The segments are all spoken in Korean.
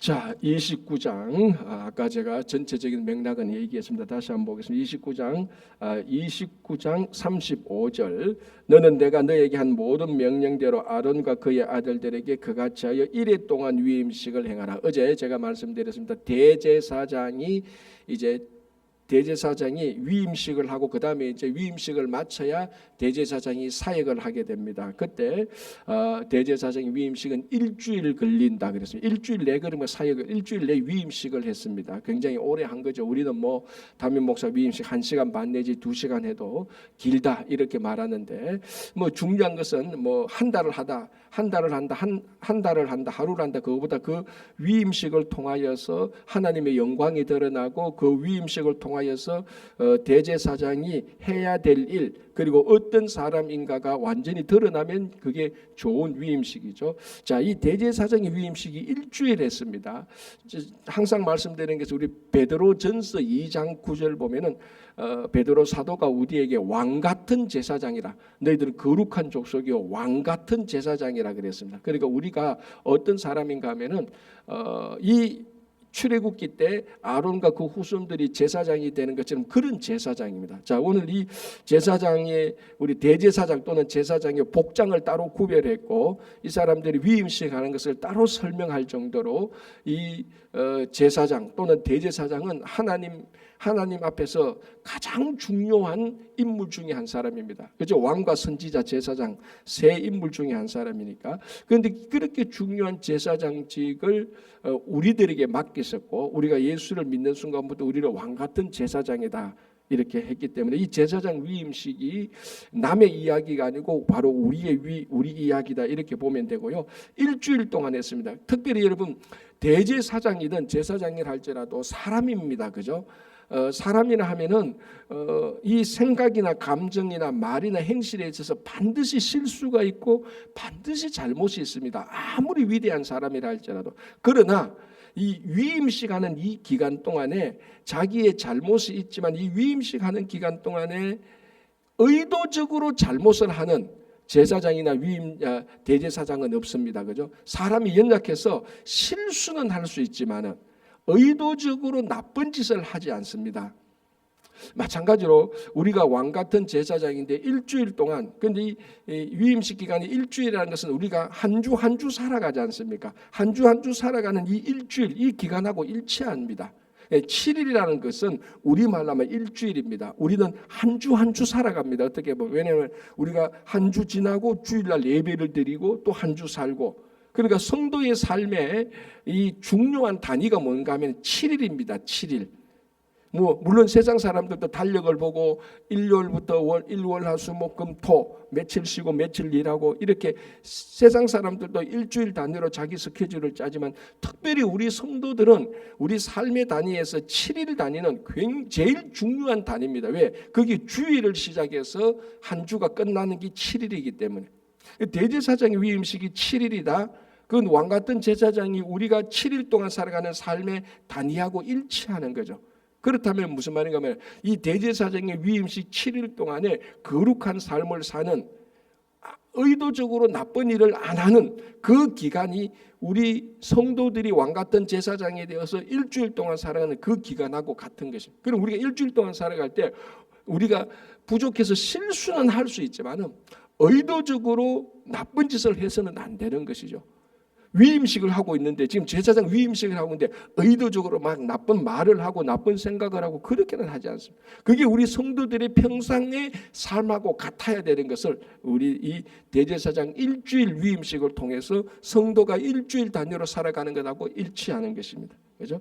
자, 29장 아까 제가 전체적인 맥락은 얘기했습니다. 다시 한번 보겠습니다. 29장 35절 너는 내가 너에게 한 모든 명령대로 아론과 그의 아들들에게 그같이 하여 이레 동안 위임식을 행하라. 어제 제가 말씀드렸습니다. 대제사장이 위임식을 하고 그 다음에 이제 위임식을 마쳐야 대제사장이 사역을 하게 됩니다. 그때 대제사장의 위임식은 일주일 걸린다 그랬습니다. 일주일 내 그러면 사역을 일주일 내 위임식을 했습니다. 굉장히 오래 한 거죠. 우리는 뭐 담임 목사 위임식 1시간 반 내지 2시간 해도 길다 이렇게 말하는데 뭐 중요한 것은 뭐 한 달을 한다, 하루를 한다. 그거보다 그 위임식을 통하여서 하나님의 영광이 드러나고 그 위임식을 통하여서 대제사장이 해야 될 일 그리고 어떤 사람인가가 완전히 드러나면 그게 좋은 위임식이죠. 자, 이 대제사장의 위임식이 일주일 했습니다. 항상 말씀드리는 것은 우리 베드로전서 2장 9절 보면은 베드로 사도가 우리에게 왕 같은 제사장이라 너희들은 거룩한 족속이요 왕 같은 제사장이라 그랬습니다. 그러니까 우리가 어떤 사람인가 하면은 이 출애굽기 때 아론과 그 후손들이 제사장이 되는 것처럼 그런 제사장입니다. 자, 오늘 이 제사장의 우리 대제사장 또는 제사장의 복장을 따로 구별했고 이 사람들이 위임식 하는 것을 따로 설명할 정도로 이 제사장 또는 대제사장은 하나님 앞에서 가장 중요한 인물 중에 한 사람입니다. 그죠? 왕과 선지자, 제사장 세 인물 중에 한 사람이니까. 그런데 그렇게 중요한 제사장직을 우리들에게 맡겼었고 우리가 예수를 믿는 순간부터 우리를 왕 같은 제사장이다 이렇게 했기 때문에 이 제사장 위임식이 남의 이야기가 아니고 바로 우리 이야기다 이렇게 보면 되고요. 일주일 동안 했습니다. 특별히 여러분 대제사장이든 제사장이라 할지라도 사람입니다. 그죠? 사람이라 하면은 이 생각이나 감정이나 말이나 행실에 있어서 반드시 실수가 있고 반드시 잘못이 있습니다. 아무리 위대한 사람이라 할지라도. 그러나 이 위임식 하는 이 기간 동안에 자기의 잘못이 있지만 이 위임식 하는 기간 동안에 의도적으로 잘못을 하는 제사장이나 대제사장은 없습니다. 그죠? 사람이 연약해서 실수는 할 수 있지만은 의도적으로 나쁜 짓을 하지 않습니다. 마찬가지로 우리가 왕 같은 제사장인데 일주일 동안 근데 이 위임식 기간이 일주일이라는 것은 우리가 한 주 한 주 살아가지 않습니까? 한 주 한 주 살아가는 이 일주일 이 기간하고 일치합니다. 7일이라는 것은 우리말로 하면 일주일입니다. 우리는 한 주 한 주 살아갑니다. 어떻게 보면 왜냐하면 우리가 한 주 지나고 주일날 예배를 드리고 또 한 주 살고 그러니까 성도의 삶에 이 중요한 단위가 뭔가 하면 7일입니다. 7일. 뭐 물론 세상 사람들도 달력을 보고 일요일부터 일월화수목금토 며칠 쉬고 며칠 일하고 이렇게 세상 사람들도 일주일 단위로 자기 스케줄을 짜지만 특별히 우리 성도들은 우리 삶의 단위에서 7일 단위는 제일 중요한 단위입니다. 왜? 그게 주일을 시작해서 한 주가 끝나는 게 7일이기 때문에 대제사장의 위임식이 7일이다. 그건 왕 같은 제사장이 우리가 7일 동안 살아가는 삶의 단위하고 일치하는 거죠. 그렇다면 무슨 말인가 하면 이 대제사장의 위임식 7일 동안에 거룩한 삶을 사는 의도적으로 나쁜 일을 안 하는 그 기간이 우리 성도들이 왕 같은 제사장이 되어서 일주일 동안 살아가는 그 기간하고 같은 것입니다. 그럼 우리가 일주일 동안 살아갈 때 우리가 부족해서 실수는 할 수 있지만은 의도적으로 나쁜 짓을 해서는 안 되는 것이죠. 위임식을 하고 있는데 지금 제사장 위임식을 하고 있는데 의도적으로 막 나쁜 말을 하고 나쁜 생각을 하고 그렇게는 하지 않습니다. 그게 우리 성도들의 평상의 삶하고 같아야 되는 것을 우리 이 대제사장 일주일 위임식을 통해서 성도가 일주일 단위로 살아가는 것하고 일치하는 것입니다. 그렇죠?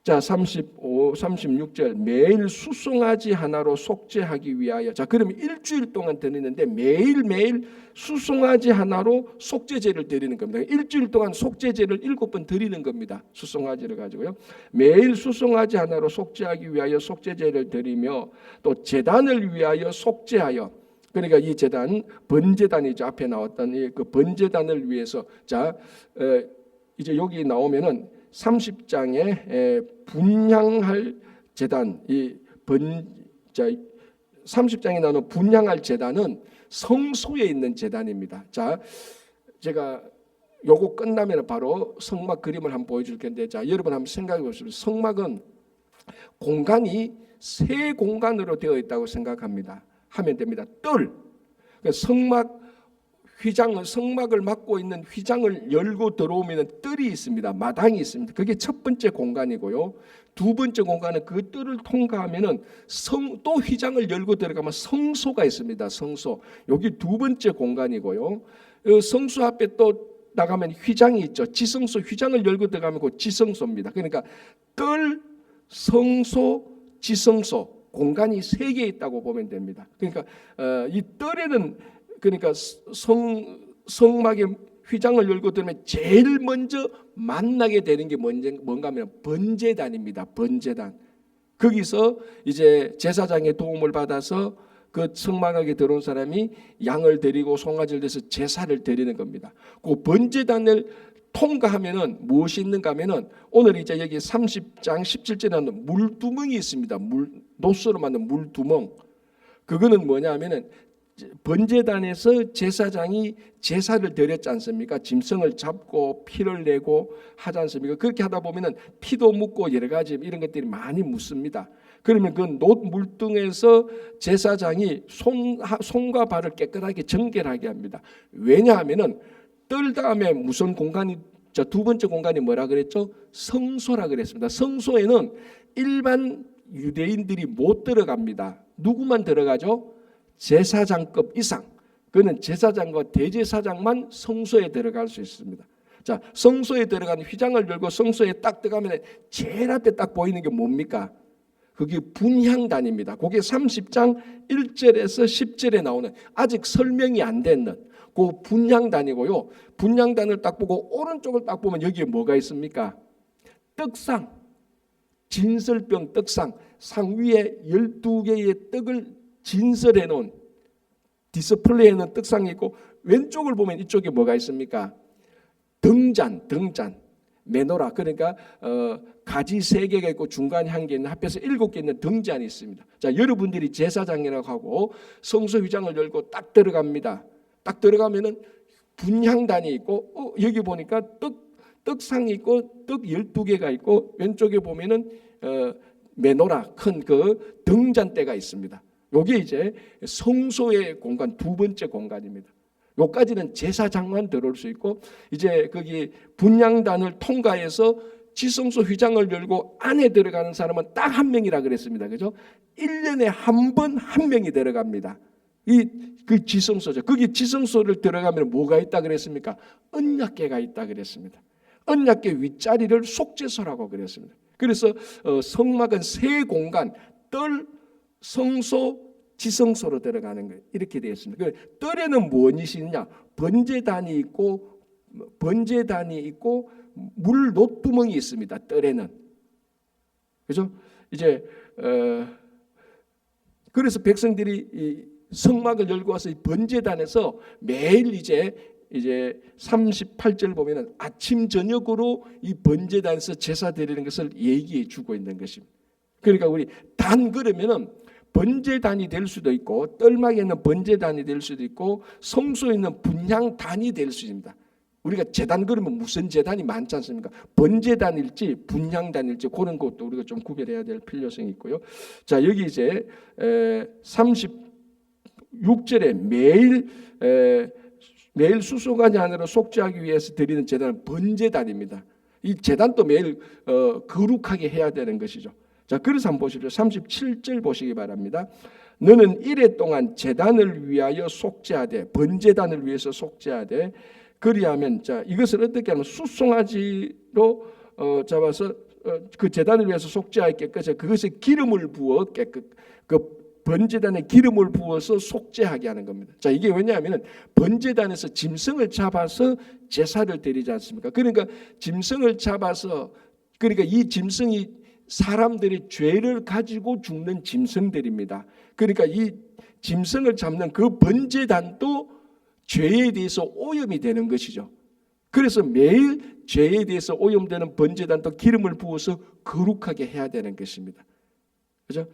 자, 36절 매일 수송아지 하나로 속죄하기 위하여. 자, 그러면 일주일 동안 드리는데 매일매일 수송아지 하나로 속죄제를 드리는 겁니다. 일주일 동안 속죄제를 7번 드리는 겁니다. 수송아지를 가지고요. 매일 수송아지 하나로 속죄하기 위하여 속죄제를 드리며 또 제단을 위하여 속죄하여. 그러니까 이 제단 번제단이죠. 앞에 나왔던 그 번제단을 위해서. 자, 이제 여기 나오면은 30장에 분향할 제단, 30장에 나오는 분향할 제단은 성소에 있는 제단입니다. 자, 제가 요거 끝나면 바로 성막 그림을 한번 보여줄 텐데, 자, 여러분 한번 생각해 보십시오. 성막은 공간이 세 공간으로 되어 있다고 생각합니다. 하면 됩니다. 성막 휘장은, 성막을 막고 있는 휘장을 열고 들어오면 뜰이 있습니다. 마당이 있습니다. 그게 첫 번째 공간이고요. 두 번째 공간은 그 뜰을 통과하면은 또 휘장을 열고 들어가면 성소가 있습니다. 성소. 여기 두 번째 공간이고요. 성소 앞에 또 나가면 휘장이 있죠. 지성소. 휘장을 열고 들어가면 그 지성소입니다. 그러니까 뜰, 성소, 지성소 공간이 세 개 있다고 보면 됩니다. 그러니까 이 뜰에는, 그러니까 성막의 휘장을 열고 들으면 제일 먼저 만나게 되는 게 뭔가 하면 번제단입니다. 번제단. 거기서 이제 제사장의 도움을 받아서 그 성막에 들어온 사람이 양을 드리고 송아지를 내서 제사를 드리는 겁니다. 그 번제단을 통과하면은 무엇이 있는가 하면은, 오늘 이제 여기 30장 17절에는 물두멍이 있습니다. 노스로 만든 물두멍. 그거는 뭐냐 하면은 번제단에서 제사장이 제사를 드렸지 않습니까? 짐승을 잡고 피를 내고 하지 않습니까? 그렇게 하다 보면은 피도 묻고 여러 가지 이런 것들이 많이 묻습니다. 그러면 그 물등에서 제사장이 손과 발을 깨끗하게 정결하게 합니다. 왜냐하면은 뜰 다음에 무슨 공간이, 두 번째 공간이 뭐라 그랬죠? 성소라 그랬습니다. 성소에는 일반 유대인들이 못 들어갑니다. 누구만 들어가죠? 제사장급 이상. 그는 제사장과 대제사장만 성소에 들어갈 수 있습니다. 자, 성소에 들어가는 휘장을 열고 성소에 딱 들어가면 제일 앞에 딱 보이는 게 뭡니까? 그게 분향단입니다. 그게 30장 1절에서 10절에 나오는, 아직 설명이 안 됐는 그 분향단이고요. 분향단을 딱 보고 오른쪽을 딱 보면 여기에 뭐가 있습니까? 떡상, 진설병 떡상, 상 위에 12개의 떡을 진설해 놓은, 디스플레이해 놓은 떡상이 있고, 왼쪽을 보면 이쪽에 뭐가 있습니까? 등잔, 메노라. 그러니까 가지 3개가 있고 중간에 1개 있는, 합해서 7개 있는 등잔이 있습니다. 자, 여러분들이 제사장이라고 하고 성소 휘장을 열고 딱 들어갑니다. 딱 들어가면은 분향단이 있고, 여기 보니까 떡상이 있고 떡 12개가 있고, 왼쪽에 보면은 메노라, 큰 그 등잔대가 있습니다. 요게 이제 성소의 공간, 두 번째 공간입니다. 요까지는 제사장만 들어올 수 있고, 이제 거기 분향단을 통과해서 지성소 휘장을 열고 안에 들어가는 사람은 딱 한 명이라 그랬습니다. 그죠? 1년에 한 번 한 명이 들어갑니다. 그 지성소죠. 거기 지성소를 들어가면 뭐가 있다 그랬습니까? 언약궤가 있다 그랬습니다. 언약궤 윗자리를 속죄소라고 그랬습니다. 그래서 성막은 세 공간, 뜰, 성소, 지성소로 들어가는 거예요. 이렇게 되어 있습니다. 뜰에는 무엇이 있냐? 번제단이 있고 물 노뚜멍이 있습니다. 뜰에는. 그죠? 이제 그래서 백성들이 이 성막을 열고 와서 이 번제단에서 매일 이제 38절 보면은 아침 저녁으로 이 번제단에서 제사 드리는 것을 얘기해 주고 있는 것입니다. 그러니까 우리 단 그러면은 번제단이 될 수도 있고, 뜰막에 있는 번제단이 될 수도 있고, 성소에 있는 분향단이 될 수 있습니다. 우리가 제단 그러면 무슨 제단이 많지 않습니까? 번제단일지 분향단일지 그런 것도 우리가 좀 구별해야 될 필요성이 있고요. 자, 여기 이제 36절에 매일 수송아지 안으로 속죄하기 위해서 드리는 제단은 번제단입니다. 이 제단도 매일 거룩하게 해야 되는 것이죠. 자, 그래서 한번 보십시오. 37절 보시기 바랍니다. 너는 이래 동안 제단을 위하여 속죄하되, 번제단을 위해서 속죄하되, 그리하면, 자, 이것을 어떻게 하면 수송아지로 잡아서 그 제단을 위해서 속죄하여 깨끗이, 그것에 기름을 부어 그 번제단에 기름을 부어서 속죄하게 하는 겁니다. 자, 이게 왜냐하면 번제단에서 짐승을 잡아서 제사를 드리지 않습니까? 그러니까 짐승을 잡아서, 그러니까 이 짐승이 사람들이 죄를 가지고 죽는 짐승들입니다. 그러니까 이 짐승을 잡는 그 번제단도 죄에 대해서 오염이 되는 것이죠. 그래서 매일 죄에 대해서 오염되는 번제단도 기름을 부어서 거룩하게 해야 되는 것입니다. 그렇죠?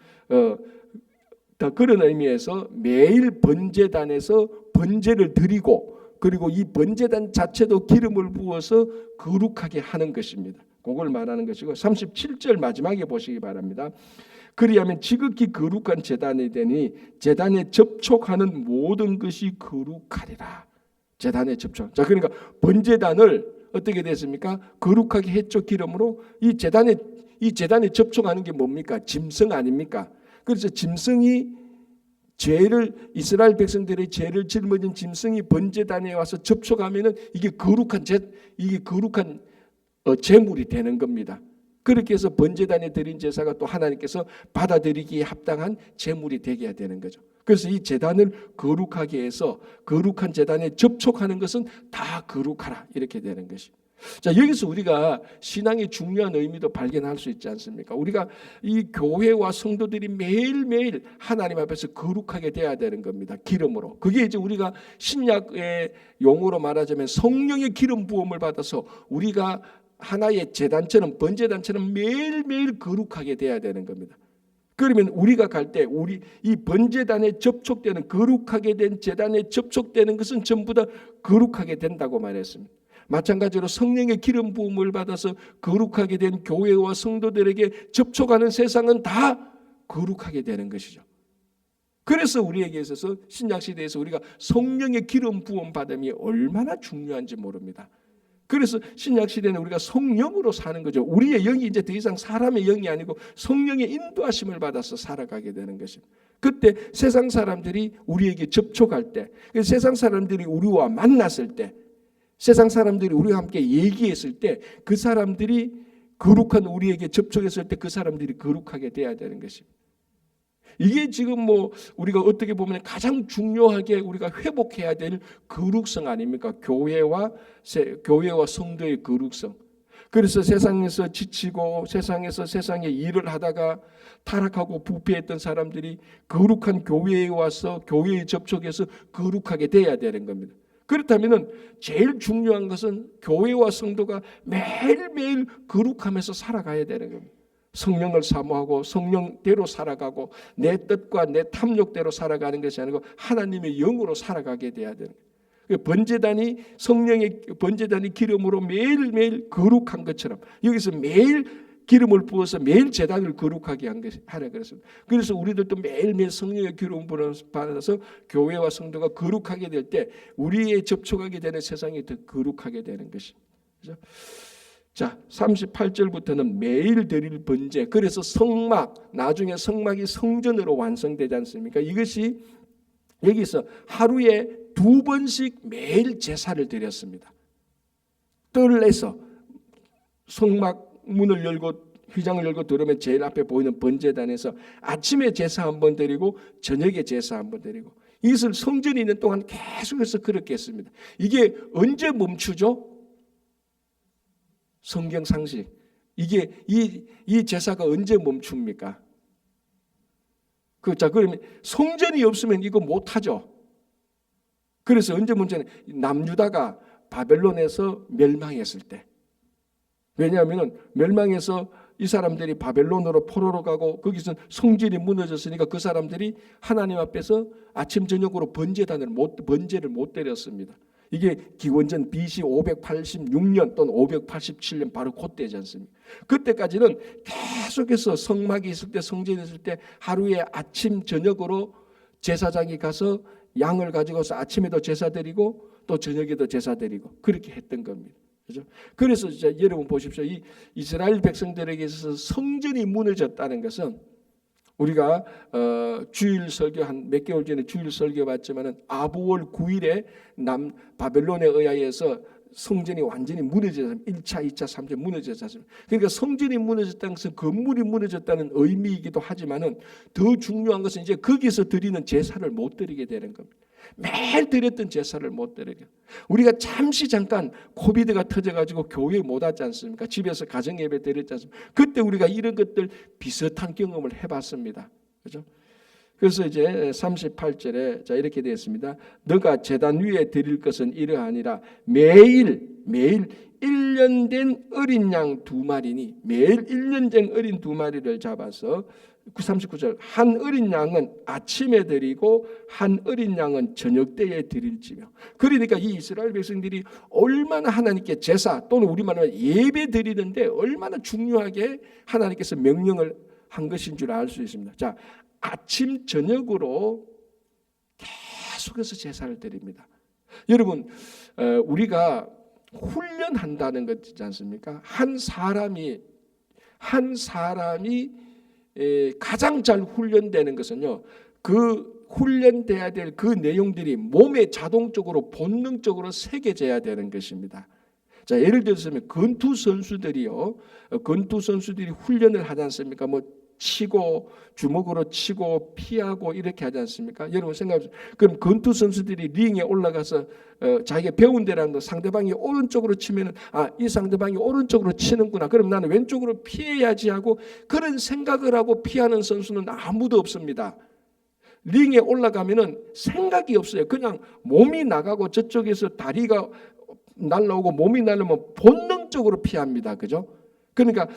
다 그런 의미에서 매일 번제단에서 번제를 드리고 그리고 이 번제단 자체도 기름을 부어서 거룩하게 하는 것입니다. 그걸 말하는 것이고 37절 마지막에 보시기 바랍니다. 그리하면 지극히 거룩한 제단이 되니 제단에 접촉하는 모든 것이 거룩하리라. 제단에 접촉. 자, 그러니까 번제단을 어떻게 됐습니까? 거룩하게 했죠, 기름으로. 이 제단에 접촉하는 게 뭡니까? 짐승 아닙니까? 그래서 짐승이 이스라엘 백성들의 죄를 짊어진 짐승이 번제단에 와서 접촉하면은 이게 거룩한 제물이 되는 겁니다. 그렇게 해서 번제단에 드린 제사가 또 하나님께서 받아들이기에 합당한 제물이 되게 되는 거죠. 그래서 이 제단을 거룩하게 해서 거룩한 제단에 접촉하는 것은 다 거룩하라 이렇게 되는 것입니다. 자, 여기서 우리가 신앙의 중요한 의미도 발견할 수 있지 않습니까? 우리가 이 교회와 성도들이 매일매일 하나님 앞에서 거룩하게 돼야 되는 겁니다. 기름으로. 그게 이제 우리가 신약의 용어로 말하자면 성령의 기름 부음을 받아서 우리가 하나의 제단처럼 번제단처럼 매일매일 거룩하게 돼야 되는 겁니다. 그러면 우리가 갈 때 이 번제단에 접촉되는 거룩하게 된 제단에 접촉되는 것은 전부 다 거룩하게 된다고 말했습니다. 마찬가지로 성령의 기름 부음을 받아서 거룩하게 된 교회와 성도들에게 접촉하는 세상은 다 거룩하게 되는 것이죠. 그래서 우리에게 있어서 신약시대에서 우리가 성령의 기름 부음 받음이 얼마나 중요한지 모릅니다. 그래서 신약시대는 우리가 성령으로 사는 거죠. 우리의 영이 이제 더 이상 사람의 영이 아니고 성령의 인도하심을 받아서 살아가게 되는 것입니다. 그때 세상 사람들이 우리에게 접촉할 때, 세상 사람들이 우리와 만났을 때, 세상 사람들이 우리와 함께 얘기했을 때 그 사람들이 거룩한 우리에게 접촉했을 때 그 사람들이 거룩하게 돼야 되는 것입니다. 이게 지금 우리가 어떻게 보면 가장 중요하게 우리가 회복해야 될 거룩성 아닙니까? 교회와 성도의 거룩성. 그래서 세상에서 지치고 세상의 일을 하다가 타락하고 부패했던 사람들이 거룩한 교회에 와서 교회에 접촉해서 거룩하게 돼야 되는 겁니다. 그렇다면 제일 중요한 것은 교회와 성도가 매일매일 거룩하면서 살아가야 되는 겁니다. 성령을 사모하고 성령대로 살아가고 내 뜻과 내 탐욕대로 살아가는 것이 아니고 하나님의 영으로 살아가게 돼야 되는 거예요. 번제단이 기름으로 매일매일 거룩한 것처럼 여기서 매일 기름을 부어서 매일 제단을 거룩하게 하라 그랬습니다. 그래서 우리들도 매일매일 성령의 기름을 받아서 교회와 성도가 거룩하게 될 때 우리의 접촉하게 되는 세상이 더 거룩하게 되는 것입니다. 그렇죠? 자, 38절부터는 매일 드릴 번제. 그래서 나중에 성막이 성전으로 완성되지 않습니까? 이것이 여기서 하루에 2번씩 매일 제사를 드렸습니다. 뜰을 내서 성막 문을 열고 휘장을 열고 들어오면 제일 앞에 보이는 번제단에서 아침에 제사 한번 드리고 저녁에 제사 한번 드리고 이것을 성전이 있는 동안 계속해서 그렇게 했습니다. 이게 언제 멈추죠? 성경 상식. 이게 이 제사가 언제 멈춥니까? 그러면 성전이 없으면 이거 못하죠. 그래서 언제 멈추냐? 남유다가 바벨론에서 멸망했을 때. 왜냐하면 멸망해서 이 사람들이 바벨론으로 포로로 가고 거기서 성전이 무너졌으니까 그 사람들이 하나님 앞에서 아침 저녁으로 번제를 못 드렸습니다. 이게 기원전 BC 586년 또는 587년 바로 그때지 않습니까? 그때까지는 계속해서 성막이 있을 때 성전이 있을 때 하루에 아침 저녁으로 제사장이 가서 양을 가지고서 아침에도 제사 드리고 또 저녁에도 제사 드리고 그렇게 했던 겁니다. 그렇죠? 그래서 여러분 보십시오. 이 이스라엘 백성들에게 있어서 성전이 무너졌다는 것은 우리가 주일 설교 한 몇 개월 전에 주일 설교 봤지만은 아부월 9일에 바벨론에 의하여서 성전이 완전히 무너졌습니다. 1차, 2차, 3차 무너졌습니다. 그러니까 성전이 무너졌다는 것은 건물이 무너졌다는 의미이기도 하지만은 더 중요한 것은 이제 거기서 드리는 제사를 못 드리게 되는 겁니다. 매일 드렸던 제사를 못 드리게. 우리가 잠깐 코비드가 터져가지고 교회에 못 왔지 않습니까? 집에서 가정 예배 드렸지 않습니까? 그때 우리가 이런 것들 비슷한 경험을 해봤습니다. 그렇죠? 그래서 이제 38절에 자 이렇게 되어 있습니다. 너가 제단 위에 드릴 것은 이러하니라 매일 1년 된 어린 양 2마리니 매일 1년 된 어린 2마리를 잡아서 39절 한 어린 양은 아침에 드리고 한 어린 양은 저녁 때에 드릴지며. 그러니까 이 이스라엘 백성들이 얼마나 하나님께 제사 또는 우리말로 예배 드리는데 얼마나 중요하게 하나님께서 명령을 한 것인 줄 알 수 있습니다. 자, 아침 저녁으로 계속해서 제사를 드립니다. 여러분, 우리가 훈련한다는 것 있지 않습니까? 한 사람이 가장 잘 훈련되는 것은요, 그 훈련돼야 될 그 내용들이 몸에 자동적으로 본능적으로 새겨져야 되는 것입니다. 자, 예를 들어서 권투 선수들이 훈련을 하지 않습니까? 뭐 치고 주먹으로 치고 피하고 이렇게 하지 않습니까? 여러분 생각해보세요. 그럼 권투 선수들이 링에 올라가서 자기가 배운 대로 상대방이 오른쪽으로 치면은 이 상대방이 오른쪽으로 치는구나. 그럼 나는 왼쪽으로 피해야지 하고 그런 생각을 하고 피하는 선수는 아무도 없습니다. 링에 올라가면은 생각이 없어요. 그냥 몸이 나가고 저쪽에서 다리가 날라오고 몸이 날라오면 본능적으로 피합니다. 그죠? 그러니까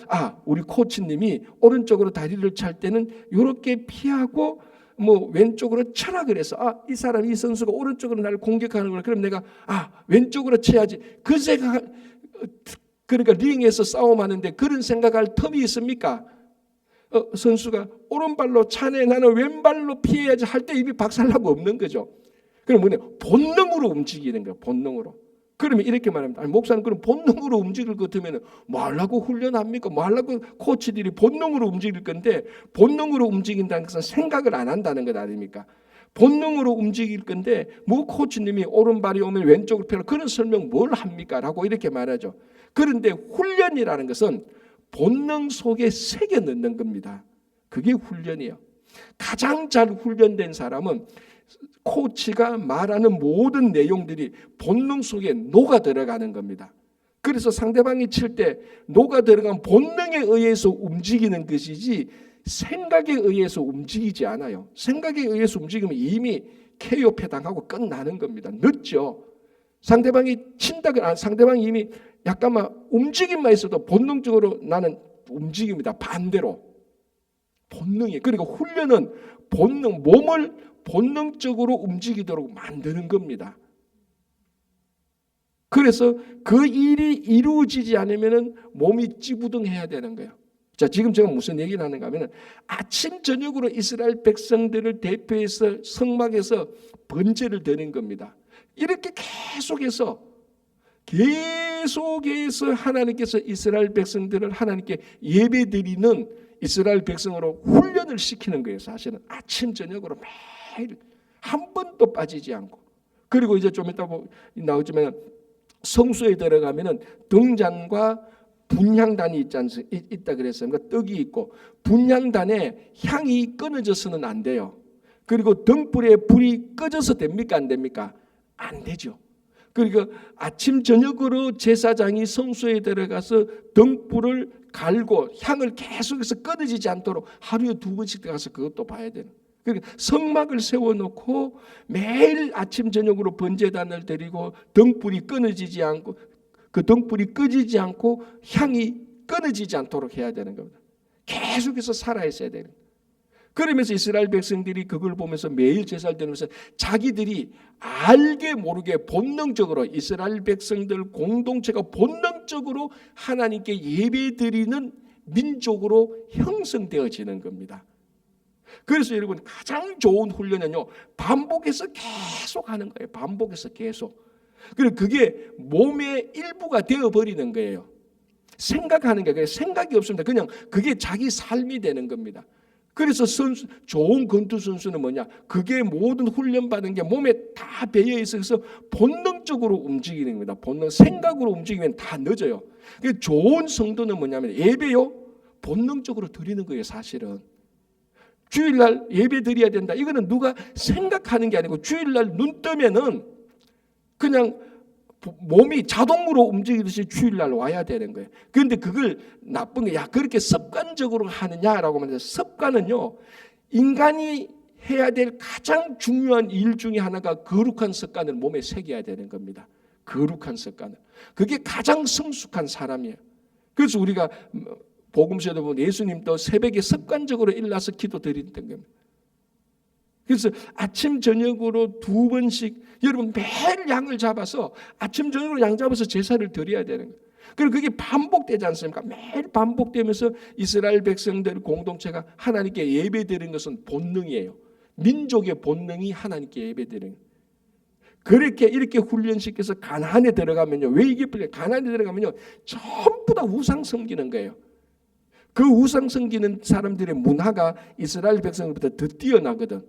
우리 코치님이 오른쪽으로 다리를 찰 때는 이렇게 피하고 뭐 왼쪽으로 쳐라 그래서 이 사람 이 선수가 오른쪽으로 나를 공격하는구나. 그럼 내가 왼쪽으로 쳐야지. 그 생각. 그러니까 링에서 싸움하는데 그런 생각할 텀이 있습니까? 선수가 오른발로 차네 나는 왼발로 피해야지 할 때 입이 박살나고 없는 거죠. 그럼 뭐냐? 본능으로 움직이는 거예요. 본능으로. 그러면 이렇게 말합니다. 목사님 그럼 본능으로 움직일 것 같으면 뭐 하려고 훈련합니까? 뭐 하려고 코치들이 본능으로 움직일 건데 본능으로 움직인다는 것은 생각을 안 한다는 것 아닙니까? 본능으로 움직일 건데 뭐 코치님이 오른발이 오면 왼쪽으로 펴라 그런 설명 뭘 합니까? 라고 이렇게 말하죠. 그런데 훈련이라는 것은 본능 속에 새겨 넣는 겁니다. 그게 훈련이에요. 가장 잘 훈련된 사람은 코치가 말하는 모든 내용들이 본능 속에 녹아 들어가는 겁니다. 그래서 상대방이 칠 때 녹아 들어간 본능에 의해서 움직이는 것이지 생각에 의해서 움직이지 않아요. 생각에 의해서 움직이면 이미 KO 패당하고 끝나는 겁니다. 늦죠. 상대방이 친다거나 상대방이 이미 약간만 움직임만 있어도 본능적으로 나는 움직입니다. 반대로 본능이. 그러니까 훈련은 몸을 본능적으로 움직이도록 만드는 겁니다. 그래서 그 일이 이루어지지 않으면 몸이 찌부둥해야 되는 거예요. 자, 지금 제가 무슨 얘기를 하는가 하면 아침 저녁으로 이스라엘 백성들을 대표해서 성막에서 번제를 드린 겁니다. 이렇게 계속해서 하나님께서 이스라엘 백성들을 하나님께 예배드리는 이스라엘 백성으로 훈련을 시키는 거예요. 사실은 아침 저녁으로 매일 한 번도 빠지지 않고. 그리고 이제 좀 이따 나오지만 성소에 들어가면은 등잔과 분향단이 있다 그랬어요. 그러니까 떡이 있고 분향단에 향이 끊어져서는 안 돼요. 그리고 등불에 불이 꺼져서 됩니까? 안 됩니까? 안 되죠. 그러니까 아침 저녁으로 제사장이 성소에 들어가서 등불을 갈고 향을 계속해서 끊어지지 않도록 하루에 2번씩 들어가서 그것도 봐야 되는. 그러니까 성막을 세워놓고 매일 아침 저녁으로 번제단을 드리고 등불이 끊어지지 않고 그 등불이 꺼지지 않고 향이 끊어지지 않도록 해야 되는 겁니다. 계속해서 살아 있어야 되는. 그러면서 이스라엘 백성들이 그걸 보면서 매일 제사를 드리면서 자기들이 알게 모르게 본능적으로 이스라엘 백성들 공동체가 본능적으로 하나님께 예배드리는 민족으로 형성되어지는 겁니다. 그래서 여러분 가장 좋은 훈련은요 반복해서 계속 하는 거예요. 반복해서 계속. 그리고 그게 몸의 일부가 되어버리는 거예요. 생각하는 게 생각이 없습니다. 그냥 그게 자기 삶이 되는 겁니다. 그래서 좋은 권투 선수는 뭐냐? 그게 모든 훈련받은 게 몸에 다 배어 있어서 본능적으로 움직이는 겁니다. 생각으로 움직이면 다 늦어요. 좋은 성도는 뭐냐면 예배요 본능적으로 드리는 거예요. 사실은 주일날 예배 드려야 된다. 이거는 누가 생각하는 게 아니고 주일날 눈 뜨면은 그냥 몸이 자동으로 움직이듯이 주일날 와야 되는 거예요. 그런데 그걸 나쁜 게 그렇게 습관적으로 하느냐라고 하면 습관은요 인간이 해야 될 가장 중요한 일 중에 하나가 거룩한 습관을 몸에 새겨야 되는 겁니다. 거룩한 습관을. 그게 가장 성숙한 사람이에요. 그래서 우리가 복음서에도 보면 예수님도 새벽에 습관적으로 일어나서 기도 드렸던 겁니다. 그래서 아침 저녁으로 2번씩 여러분 매일 양을 잡아서 아침 저녁으로 양 잡아서 제사를 드려야 되는 거예요. 그리고 그게 반복되지 않습니까? 매일 반복되면서 이스라엘 백성들 공동체가 하나님께 예배드리는 것은 본능이에요. 민족의 본능이 하나님께 예배드리는 거예요. 그렇게 이렇게 훈련시켜서 가나안에 들어가면요. 왜 이게 가나안에 들어가면요. 전부 다 우상 섬기는 거예요. 그 우상 섬기는 사람들의 문화가 이스라엘 백성들보다 더 뛰어나거든.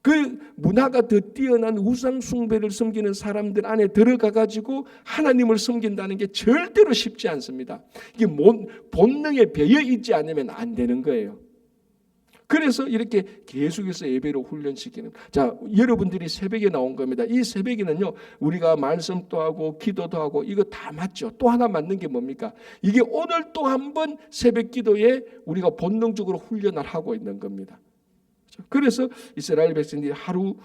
그 문화가 더 뛰어난 우상 숭배를 섬기는 사람들 안에 들어가 가지고 하나님을 섬긴다는 게 절대로 쉽지 않습니다. 이게 본능에 배어 있지 않으면 안 되는 거예요. 그래서 이렇게 계속해서 예배로 훈련시키는. 자, 여러분들이 새벽에 나온 겁니다. 이 새벽에는요, 우리가 말씀도 하고 기도도 하고 이거 다 맞죠. 또 하나 맞는 게 뭡니까? 이게 오늘 또 한 번 새벽 기도에 우리가 본능적으로 훈련을 하고 있는 겁니다. 그래서 이스라엘 백성들이 하루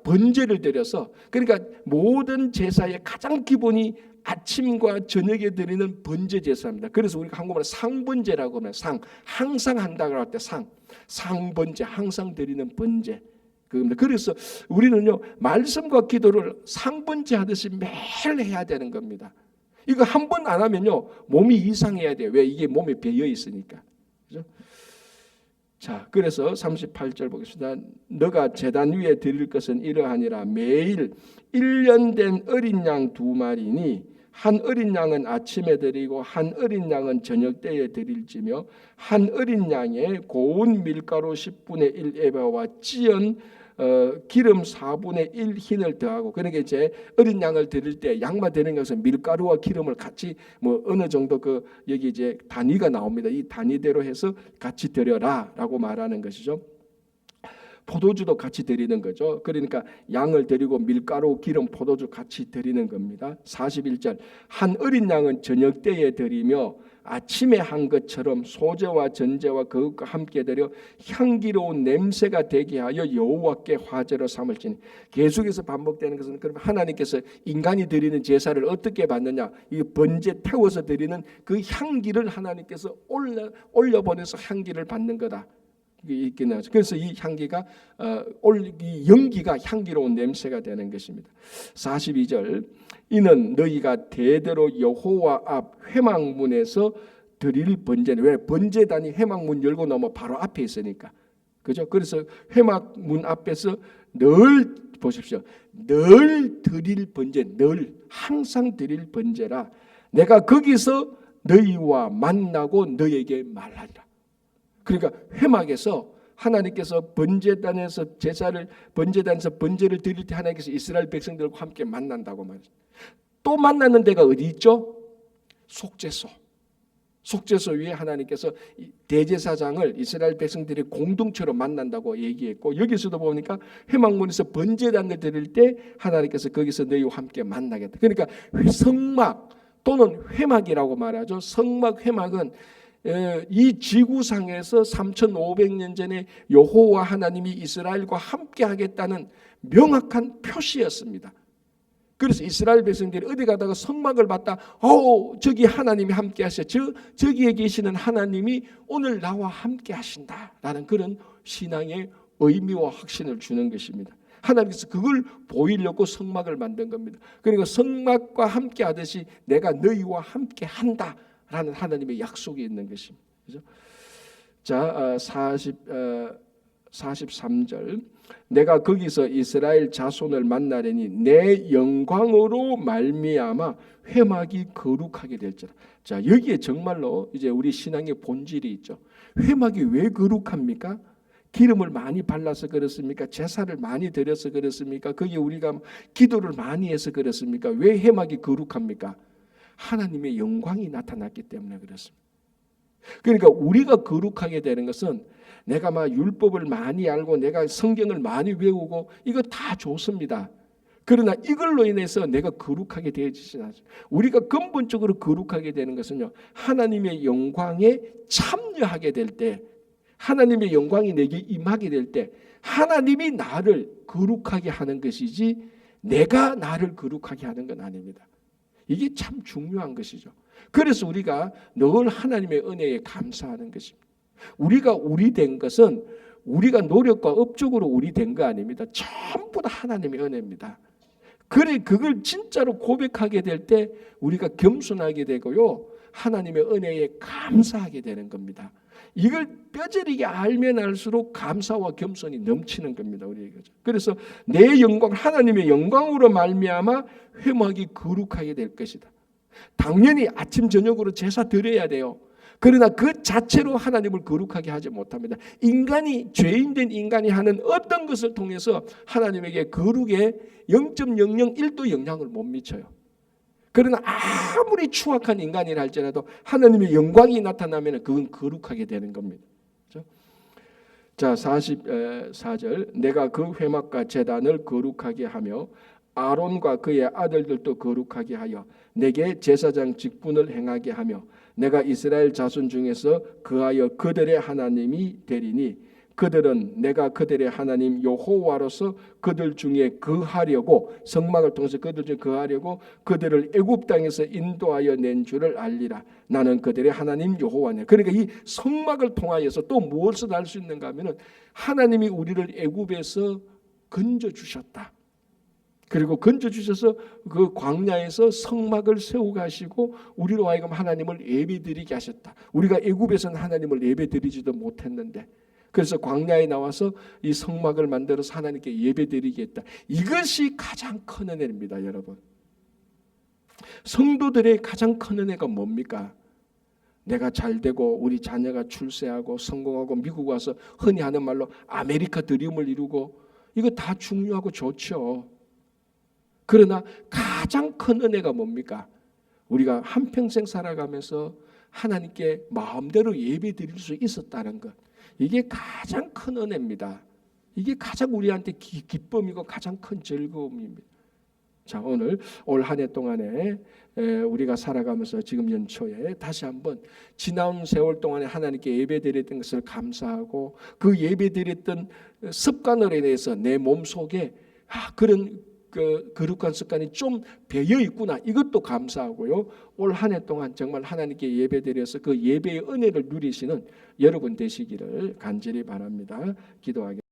번제를 드려서, 그러니까 모든 제사의 가장 기본이 아침과 저녁에 드리는 번제 제사입니다. 그래서 우리가 한국말로 상번제라고 하면 항상 한다고 할 때 상번제, 항상 드리는 번제. 그래서 우리는요, 말씀과 기도를 상번제 하듯이 매일 해야 되는 겁니다. 이거 한 번 안 하면요, 몸이 이상해야 돼요. 왜? 이게 몸에 배어 있으니까. 그죠? 자, 그래서 38절 보겠습니다. 너가 제단 위에 드릴 것은 이러하니라. 매일 1년 된 어린 양 2마리니 한 어린 양은 아침에 드리고 한 어린 양은 저녁 때에 드릴지며 한 어린 양에 고운 밀가루 10분의 1 에바와 찌은 기름 4분의 1 흰을 더하고. 그러니까 이제 어린 양을 드릴 때 양만 드리는 것은 밀가루와 기름을 같이 어느 정도 여기 이제 단위가 나옵니다. 이 단위대로 해서 같이 드려라라고 말하는 것이죠. 포도주도 같이 드리는 거죠. 그러니까 양을 드리고 밀가루, 기름, 포도주 같이 드리는 겁니다. 41절 한 어린 양은 저녁 때에 드리며 아침에 한 것처럼 소제와 전제와 그것과 함께 드려 향기로운 냄새가 되게 하여 여호와께 화제로 삼을지니. 계속해서 반복되는 것은, 그럼 하나님께서 인간이 드리는 제사를 어떻게 받느냐, 이 번제 태워서 드리는 그 향기를 하나님께서 올려보내서 향기를 받는 거다. 그래서 이 향기가 이 연기가 향기로운 냄새가 되는 것입니다. 42절 이는 너희가 대대로 여호와 앞 회막문에서 드릴 번제는, 왜? 번제단이 회막문 열고 나면 바로 앞에 있으니까, 그죠? 그래서 회막문 앞에서 늘 보십시오. 늘 드릴 번제, 늘 항상 드릴 번제라. 내가 거기서 너희와 만나고 너희에게 말하리라. 그러니까 회막에서 하나님께서 번제단에서 번제를 드릴 때 하나님께서 이스라엘 백성들과 함께 만난다고 말했어요. 또 만나는 데가 어디 있죠? 속죄소. 속죄소 위에 하나님께서 대제사장을 이스라엘 백성들이 공동체로 만난다고 얘기했고, 여기서도 보니까 회막문에서 번제단을 드릴 때 하나님께서 거기서 너희와 함께 만나겠다. 그러니까 성막 또는 회막이라고 말하죠. 성막, 회막은 이 지구상에서 3,500년 전에 여호와 하나님이 이스라엘과 함께 하겠다는 명확한 표시였습니다. 그래서 이스라엘 백성들이 어디 가다가 성막을 봤다, 저기 하나님이 함께 하셔, 저기에 계시는 하나님이 오늘 나와 함께 하신다라는 그런 신앙의 의미와 확신을 주는 것입니다. 하나님께서 그걸 보이려고 성막을 만든 겁니다. 그러니까 성막과 함께 하듯이 내가 너희와 함께 한다 라는 하나님의 약속이 있는 것입니다. 그죠? 자, 43절 내가 거기서 이스라엘 자손을 만나려니 내 영광으로 말미암아 회막이 거룩하게 될지라. 자, 여기에 정말로 이제 우리 신앙의 본질이 있죠. 회막이 왜 거룩합니까? 기름을 많이 발라서 그렇습니까? 제사를 많이 드려서 그렇습니까? 거기에 우리가 기도를 많이 해서 그렇습니까? 왜 회막이 거룩합니까? 하나님의 영광이 나타났기 때문에 그렇습니다. 그러니까 우리가 거룩하게 되는 것은 내가 막 율법을 많이 알고 내가 성경을 많이 외우고 이거 다 좋습니다. 그러나 이걸로 인해서 내가 거룩하게 되어지지 않습니다. 우리가 근본적으로 거룩하게 되는 것은요, 하나님의 영광에 참여하게 될 때, 하나님의 영광이 내게 임하게 될 때 하나님이 나를 거룩하게 하는 것이지 내가 나를 거룩하게 하는 건 아닙니다. 이게 참 중요한 것이죠. 그래서 우리가 늘 하나님의 은혜에 감사하는 것입니다. 우리가 우리 된 것은 우리가 노력과 업적으로 우리 된 거 아닙니다. 전부 다 하나님의 은혜입니다. 그래 그걸 진짜로 고백하게 될 때 우리가 겸손하게 되고요. 하나님의 은혜에 감사하게 되는 겁니다. 이걸 뼈저리게 알면 알수록 감사와 겸손이 넘치는 겁니다. 우리에게. 그래서 내 영광, 하나님의 영광으로 말미암아 회막이 거룩하게 될 것이다. 당연히 아침 저녁으로 제사 드려야 돼요. 그러나 그 자체로 하나님을 거룩하게 하지 못합니다. 인간이, 죄인된 인간이 하는 어떤 것을 통해서 하나님에게 거룩에 0.001도 영향을 못 미쳐요. 그러나 아무리 추악한 인간이라 할지라도 하나님의 영광이 나타나면 그건 거룩하게 되는 겁니다. 그렇죠? 자, 44절 내가 그 회막과 제단을 거룩하게 하며 아론과 그의 아들들도 거룩하게 하여 내게 제사장 직분을 행하게 하며 내가 이스라엘 자손 중에서 그하여 그들의 하나님이 되리니 그들은 내가 그들의 하나님 여호와로서 그들 중에 거하려고 성막을 통해서 그들 중에 거하려고 그들을 애굽 땅에서 인도하여 낸 줄을 알리라. 나는 그들의 하나님 여호와네. 그러니까 이 성막을 통하여서 또 무엇을 알 수 있는가 하면은 하나님이 우리를 애굽에서 건져 주셨다. 그리고 건져 주셔서 그 광야에서 성막을 세우게 하시고 우리로 하여금 하나님을 예배드리게 하셨다. 우리가 애굽에서는 하나님을 예배드리지도 못했는데 그래서 광야에 나와서 이 성막을 만들어서 하나님께 예배드리게 했다. 이것이 가장 큰 은혜입니다, 여러분. 성도들의 가장 큰 은혜가 뭡니까? 내가 잘되고 우리 자녀가 출세하고 성공하고 미국 와서 흔히 하는 말로 아메리카 드림을 이루고 이거 다 중요하고 좋죠. 그러나 가장 큰 은혜가 뭡니까? 우리가 한평생 살아가면서 하나님께 마음대로 예배드릴 수 있었다는 것. 이게 가장 큰 은혜입니다. 이게 가장 우리한테 기쁨이고 가장 큰 즐거움입니다. 자, 오늘 올 한 해 동안에 우리가 살아가면서 지금 연초에 다시 한번 지나온 세월 동안에 하나님께 예배드렸던 것을 감사하고 그 예배드렸던 습관으로 인해서 내 몸속에 그런 거룩한 습관이 좀 배어 있구나. 이것도 감사하고요. 올 한 해 동안 정말 하나님께 예배드려서 그 예배의 은혜를 누리시는 여러분 되시기를 간절히 바랍니다. 기도하겠습니다.